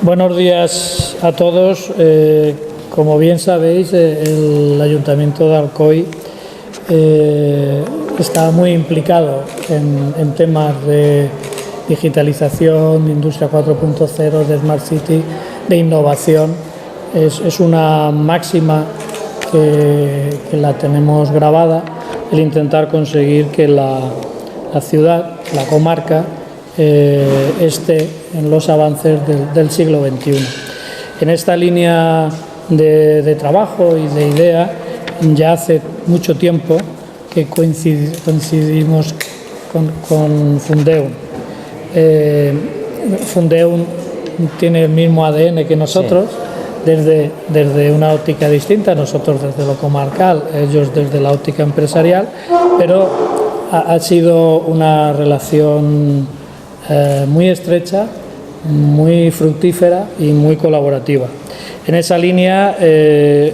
Buenos días a todos. Como bien sabéis, el Ayuntamiento de Alcoy está muy implicado en temas de digitalización, de Industria 4.0, de Smart City, de innovación. Es una máxima que la tenemos grabada, el intentar conseguir que la ciudad, la comarca, esté en los avances del siglo XXI. En esta línea de trabajo y de idea, ya hace mucho tiempo que coincidimos con Fundeum. Fundeum tiene el mismo ADN que nosotros, sí, desde una óptica distinta, nosotros desde lo comarcal, ellos desde la óptica empresarial, pero ha sido una relación muy estrecha, muy fructífera y muy colaborativa. En esa línea,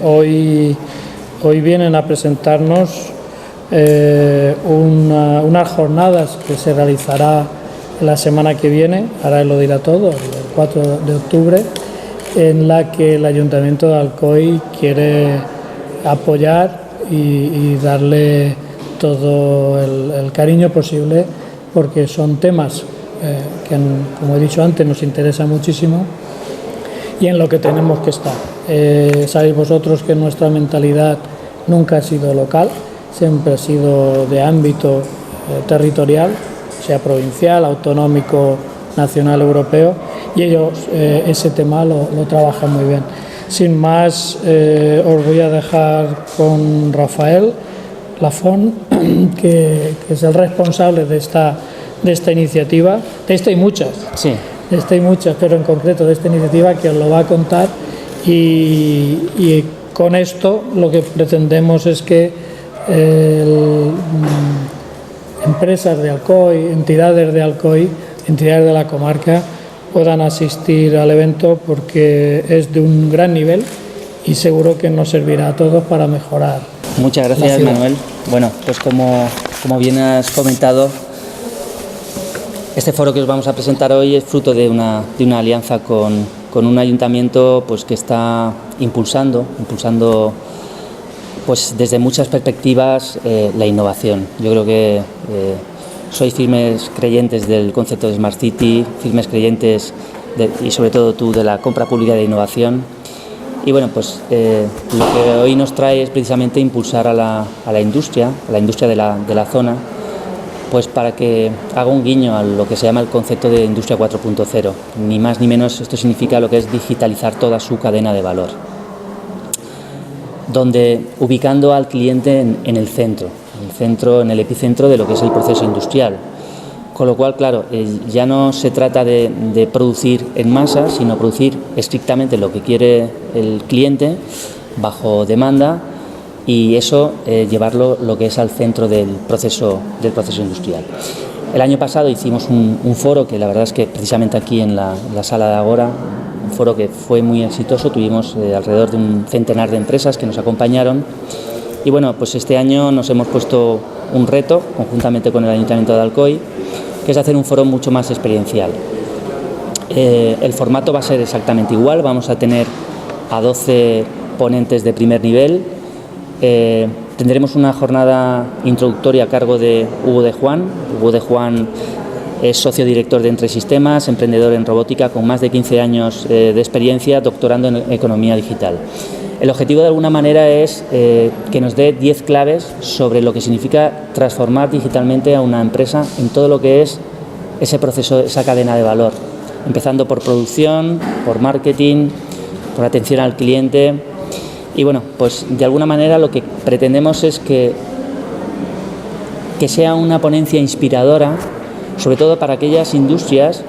hoy vienen a presentarnos unas jornadas que se realizará la semana que viene, ahora él lo dirá todo, el 4 de octubre, en la que el Ayuntamiento de Alcoy quiere apoyar y darle todo el cariño posible, porque son temas que, como he dicho antes, nos interesa muchísimo y en lo que tenemos que estar. Sabéis vosotros que nuestra mentalidad nunca ha sido local, siempre ha sido de ámbito territorial, sea provincial, autonómico, nacional, europeo, y ellos ese tema lo trabajan muy bien. Sin más, os voy a dejar con Rafael Lafón, que es el responsable de esta iniciativa, de esta y muchas, sí, de esta y muchas, pero en concreto de esta iniciativa, que os lo va a contar, y con esto lo que pretendemos es que empresas de Alcoy, entidades de Alcoy, entidades de la comarca puedan asistir al evento, porque es de un gran nivel y seguro que nos servirá a todos para mejorar. Muchas gracias, Manuel. Bueno, pues como bien has comentado, este foro que os vamos a presentar hoy es fruto de una alianza con un ayuntamiento pues que está impulsando pues desde muchas perspectivas la innovación. Yo creo que sois firmes creyentes del concepto de Smart City, firmes creyentes y sobre todo tú de la compra pública de innovación. Y bueno, pues lo que hoy nos trae es precisamente impulsar a la industria de la zona, pues para que haga un guiño a lo que se llama el concepto de Industria 4.0. Ni más ni menos, esto significa lo que es digitalizar toda su cadena de valor, donde ubicando al cliente en el centro, en el epicentro de lo que es el proceso industrial. Con lo cual, claro, ya no se trata de producir en masa, sino producir estrictamente lo que quiere el cliente bajo demanda, y eso llevarlo lo que es al centro del proceso industrial. El año pasado hicimos un foro que la verdad es que precisamente aquí en la sala de Agora, un foro que fue muy exitoso, tuvimos alrededor de un centenar de empresas que nos acompañaron, y bueno, pues este año nos hemos puesto un reto conjuntamente con el Ayuntamiento de Alcoy, que es hacer un foro mucho más experiencial. El formato va a ser exactamente igual, vamos a tener a 12 ponentes de primer nivel. Tendremos una jornada introductoria a cargo de Hugo de Juan. Hugo de Juan es socio director de Entre Sistemas, emprendedor en robótica con más de 15 años de experiencia, doctorando en economía digital. El objetivo de alguna manera es que nos dé 10 claves sobre lo que significa transformar digitalmente a una empresa en todo lo que es ese proceso, esa cadena de valor, empezando por producción, por marketing, por atención al cliente. Y bueno, pues de alguna manera lo que pretendemos es que sea una ponencia inspiradora, sobre todo para aquellas industrias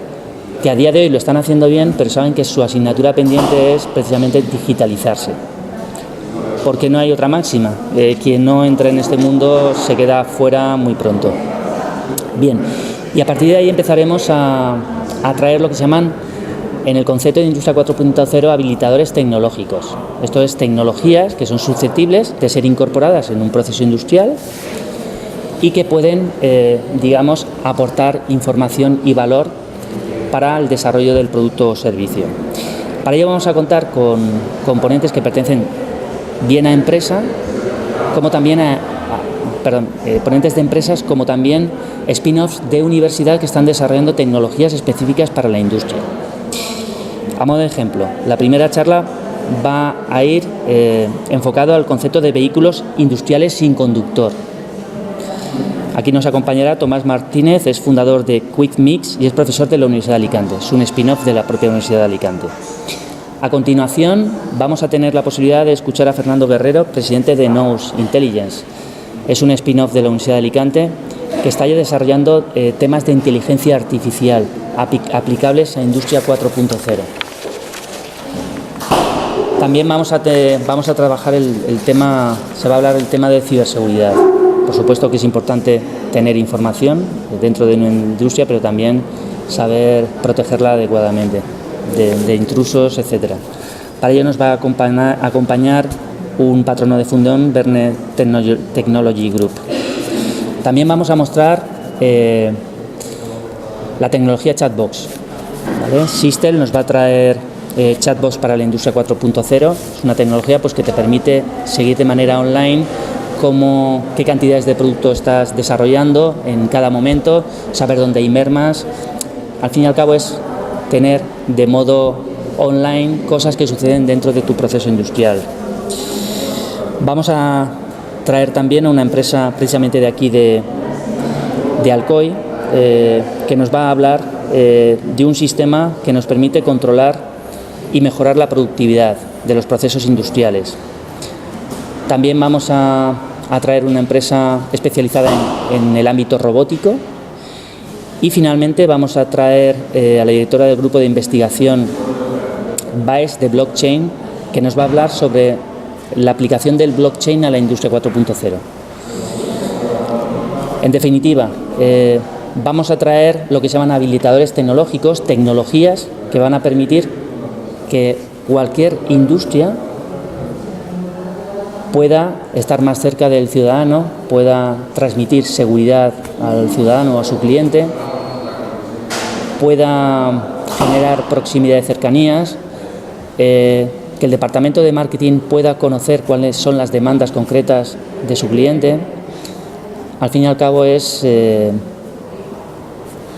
que a día de hoy lo están haciendo bien, pero saben que su asignatura pendiente es precisamente digitalizarse. Porque no hay otra máxima. Quien no entra en este mundo se queda fuera muy pronto. Bien, y a partir de ahí empezaremos a traer lo que se llaman, en el concepto de Industria 4.0, habilitadores tecnológicos. Esto es tecnologías que son susceptibles de ser incorporadas en un proceso industrial y que pueden, digamos, aportar información y valor para el desarrollo del producto o servicio. Para ello vamos a contar con componentes que pertenecen bien a empresa, como también ponentes de empresas, como también spin-offs de universidad que están desarrollando tecnologías específicas para la industria. A modo de ejemplo, la primera charla va a ir enfocado al concepto de vehículos industriales sin conductor. Aquí nos acompañará Tomás Martínez, es fundador de Quick Mix y es profesor de la Universidad de Alicante. Es un spin-off de la propia Universidad de Alicante. A continuación, vamos a tener la posibilidad de escuchar a Fernando Guerrero, presidente de Nous Intelligence. Es un spin-off de la Universidad de Alicante que está desarrollando temas de inteligencia artificial aplicables a Industria 4.0. También vamos a trabajar se va a hablar del tema de ciberseguridad. Por supuesto que es importante tener información dentro de una industria, pero también saber protegerla adecuadamente de intrusos, etcétera. Para ello nos va a acompañar un patrono de fundación, Verne Technology Group. También vamos a mostrar la tecnología Chatbox. ¿Vale? Sistel nos va a traer Chatbox para la industria 4.0. Es una tecnología pues, que te permite seguir de manera online qué cantidades de producto estás desarrollando en cada momento, saber dónde hay mermas. Al fin y al cabo es tener de modo online cosas que suceden dentro de tu proceso industrial. Vamos a traer también a una empresa precisamente de aquí de Alcoy que nos va a hablar de un sistema que nos permite controlar y mejorar la productividad de los procesos industriales. También vamos a traer una empresa especializada en el ámbito robótico y finalmente vamos a traer a la directora del grupo de investigación BAES de blockchain, que nos va a hablar sobre la aplicación del blockchain a la industria 4.0. En definitiva, vamos a traer lo que se llaman habilitadores tecnológicos, tecnologías que van a permitir que cualquier industria pueda estar más cerca del ciudadano, pueda transmitir seguridad al ciudadano o a su cliente, pueda generar proximidad y cercanías, que el departamento de marketing pueda conocer cuáles son las demandas concretas de su cliente. Al fin y al cabo es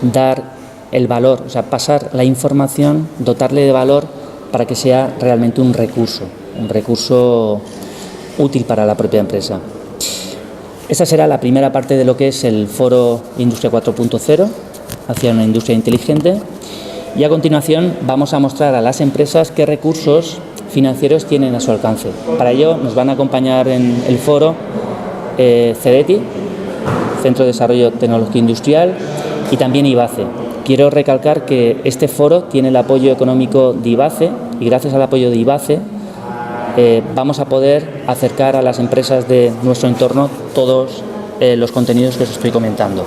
dar el valor, o sea, pasar la información, dotarle de valor para que sea realmente un recurso útil para la propia empresa. Esta será la primera parte de lo que es el foro Industria 4.0 hacia una industria inteligente, y a continuación vamos a mostrar a las empresas qué recursos financieros tienen a su alcance. Para ello nos van a acompañar en el foro CEDETI, Centro de Desarrollo Tecnológico Industrial, y también IBACE. Quiero recalcar que este foro tiene el apoyo económico de IBACE, y gracias al apoyo de IBACE vamos a poder acercar a las empresas de nuestro entorno todos los contenidos que os estoy comentando.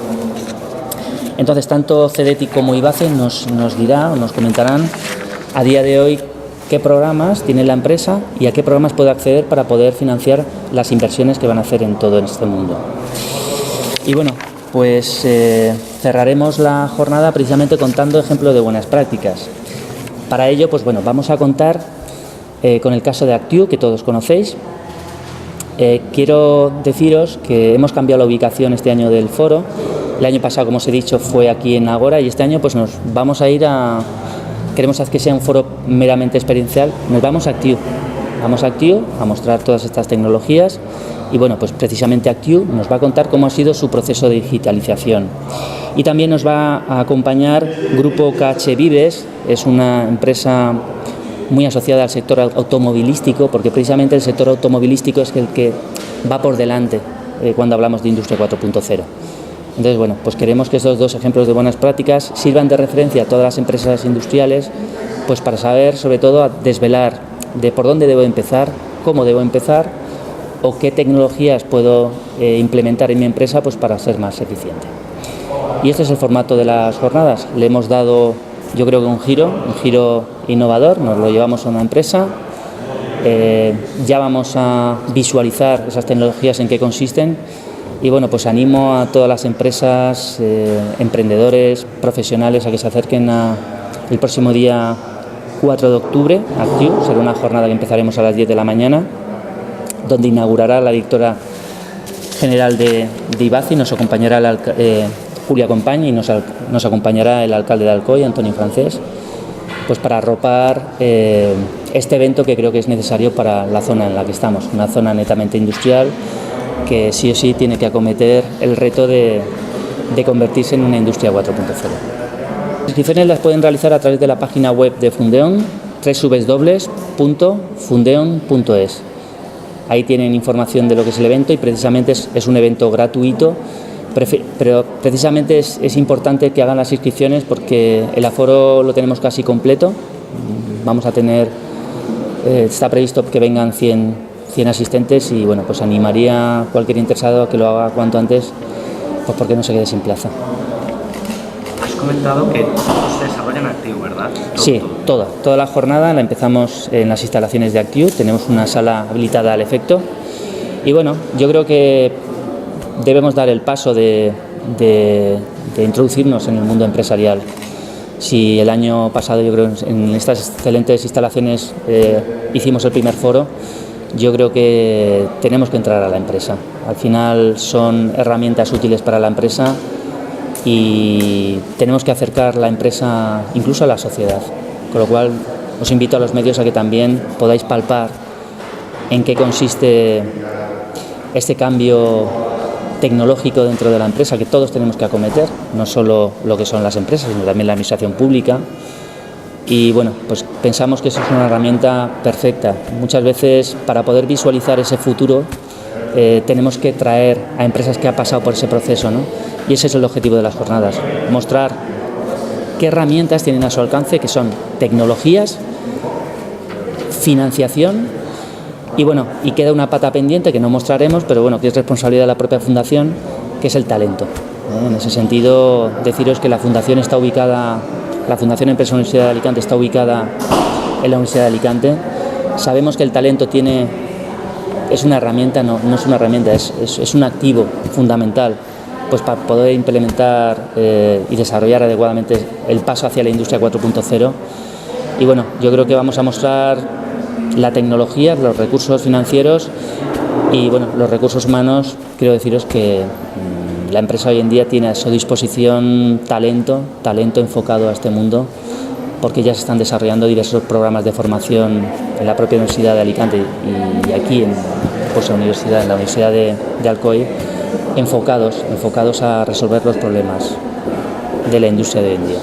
Entonces, tanto CEDETI como IBACE nos dirá o nos comentarán a día de hoy qué programas tiene la empresa y a qué programas puede acceder para poder financiar las inversiones que van a hacer en todo este mundo. Y bueno, pues cerraremos la jornada precisamente contando ejemplos de buenas prácticas. Para ello, pues bueno, vamos a contar con el caso de Actiu, que todos conocéis. Quiero deciros que hemos cambiado la ubicación este año del foro. El año pasado, como os he dicho, fue aquí en Agora, y este año pues nos vamos a ir queremos que sea un foro meramente experiencial. Nos vamos a Actiu. Vamos a Actiu a mostrar todas estas tecnologías, y bueno, pues precisamente Actiu nos va a contar cómo ha sido su proceso de digitalización. Y también nos va a acompañar Grupo KH Vives, es una empresa muy asociada al sector automovilístico, porque precisamente el sector automovilístico es el que va por delante cuando hablamos de Industria 4.0. Entonces, bueno, pues queremos que estos dos ejemplos de buenas prácticas sirvan de referencia a todas las empresas industriales, pues para saber, sobre todo, a desvelar de por dónde debo empezar, cómo debo empezar o qué tecnologías puedo implementar en mi empresa pues para ser más eficiente. Y este es el formato de las jornadas. Le hemos dado, yo creo que un giro innovador, nos lo llevamos a una empresa, ya vamos a visualizar esas tecnologías en qué consisten. Y bueno, pues animo a todas las empresas, emprendedores, profesionales a que se acerquen el próximo día 4 de octubre, Actiu, será una jornada que empezaremos a las 10 de la mañana, donde inaugurará la directora general de IBACI, nos acompañará Julia Compañ y nos acompañará el alcalde de Alcoy, Antonio Francés, pues para arropar este evento que creo que es necesario para la zona en la que estamos, una zona netamente industrial que sí o sí tiene que acometer el reto de convertirse en una industria 4.0. Las inscripciones las pueden realizar a través de la página web de Fundeon, www.fundeon.es. Ahí tienen información de lo que es el evento y precisamente es un evento gratuito, pero precisamente es importante que hagan las inscripciones porque el aforo lo tenemos casi completo. Vamos a tener, está previsto que vengan 100 asistentes y bueno, pues animaría a cualquier interesado a que lo haga cuanto antes, pues porque no se quede sin plaza. Has comentado que todo se desarrolla en Actiu, ¿verdad? Sí, toda la jornada la empezamos en las instalaciones de Actiu, tenemos una sala habilitada al efecto y bueno, yo creo que debemos dar el paso de introducirnos en el mundo empresarial. Si el año pasado, yo creo, en estas excelentes instalaciones hicimos el primer foro, yo creo que tenemos que entrar a la empresa. Al final son herramientas útiles para la empresa y tenemos que acercar la empresa incluso a la sociedad. Con lo cual os invito a los medios a que también podáis palpar en qué consiste este cambio tecnológico dentro de la empresa que todos tenemos que acometer, no solo lo que son las empresas, sino también la administración pública. Y bueno, pues pensamos que eso es una herramienta perfecta. Muchas veces para poder visualizar ese futuro tenemos que traer a empresas que han pasado por ese proceso, ¿no? Y ese es el objetivo de las jornadas, mostrar qué herramientas tienen a su alcance, que son tecnologías, financiación. Y bueno, y queda una pata pendiente que no mostraremos, pero bueno, que es responsabilidad de la propia fundación, que es el talento. En ese sentido, deciros que la fundación está ubicada, la Fundación Empresa Universidad de Alicante está ubicada en la Universidad de Alicante. Sabemos que el talento es una herramienta, no es una herramienta, es un activo fundamental pues para poder implementar y desarrollar adecuadamente el paso hacia la industria 4.0. Y bueno, yo creo que vamos a mostrar la tecnología, los recursos financieros y bueno, los recursos humanos. Quiero deciros que la empresa hoy en día tiene a su disposición talento enfocado a este mundo, porque ya se están desarrollando diversos programas de formación en la propia Universidad de Alicante y aquí en la Universidad de Alcoy, enfocados a resolver los problemas de la industria de hoy en día.